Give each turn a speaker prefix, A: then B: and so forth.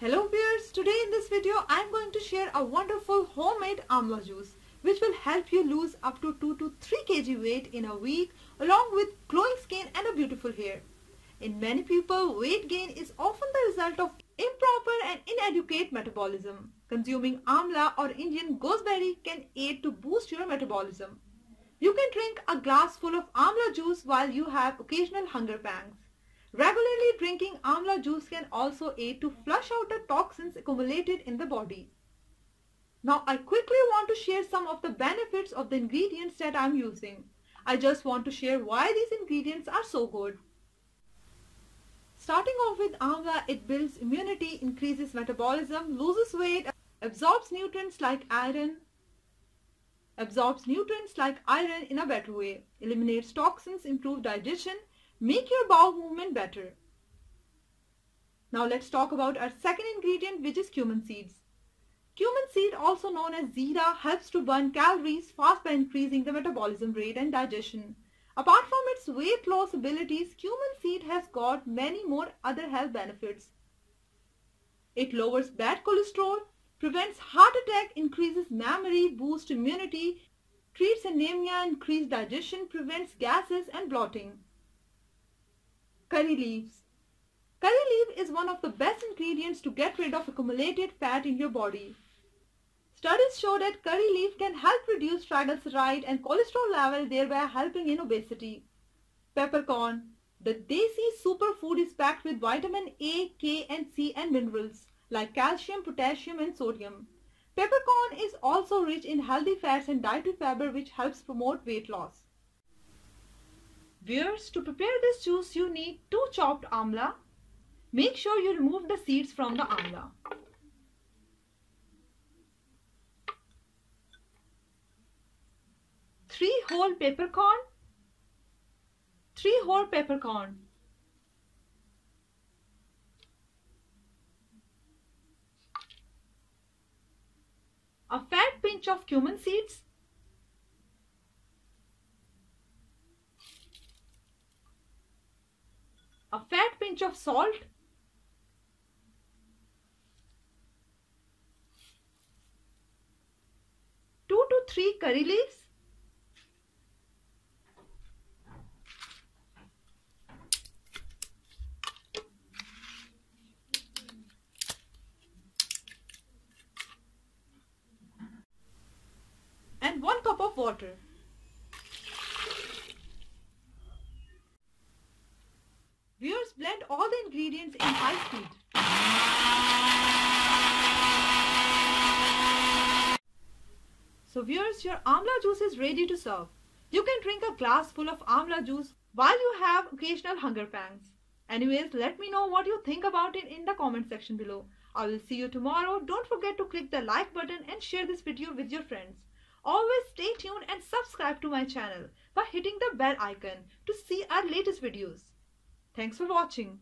A: Hello viewers, today in this video I am going to share a wonderful homemade amla juice which will help you lose up to 2 to 3 kg weight in a week along with glowing skin and a beautiful hair. In many people, weight gain is often the result of improper and inadequate metabolism. Consuming amla or Indian gooseberry can aid to boost your metabolism. You can drink a glass full of amla juice while you have occasional hunger pangs. Regularly drinking amla juice can also aid to flush out the toxins accumulated in the body. Now I quickly want to share some of the benefits of the ingredients that I am using. I just want to share why these ingredients are so good. Starting off with amla, it builds immunity, increases metabolism, loses weight, absorbs nutrients like iron in a better way, eliminates toxins, improves digestion, make your bowel movement better. Now let's talk about our second ingredient, which is cumin seeds. Cumin seed, also known as zira, helps to burn calories fast by increasing the metabolism rate and digestion. Apart from its weight loss abilities, cumin seed has got many more other health benefits. It lowers bad cholesterol, prevents heart attack, increases memory, boosts immunity, treats anemia, increases digestion, prevents gases and bloating. Curry leaves. Curry leaf is one of the best ingredients to get rid of accumulated fat in your body. Studies show that curry leaf can help reduce triglyceride and cholesterol level, thereby helping in obesity. Peppercorn. The desi superfood is packed with vitamin A, K and C and minerals like calcium, potassium and sodium. Peppercorn is also rich in healthy fats and dietary fiber which helps promote weight loss. Viewers, to prepare this juice you need 2 chopped amla. Make sure you remove the seeds from the amla. 3 whole peppercorn. 3 whole peppercorn. A fat pinch of cumin seeds. A fat pinch of salt. Two to 3 curry leaves. And 1 cup of water. Viewers, blend all the ingredients in high speed. So viewers, your amla juice is ready to serve. You can drink a glass full of amla juice while you have occasional hunger pangs. Anyways, let me know what you think about it in the comment section below. I will see you tomorrow. Don't forget to click the like button and share this video with your friends. Always stay tuned and subscribe to my channel by hitting the bell icon to see our latest videos. Thanks for watching.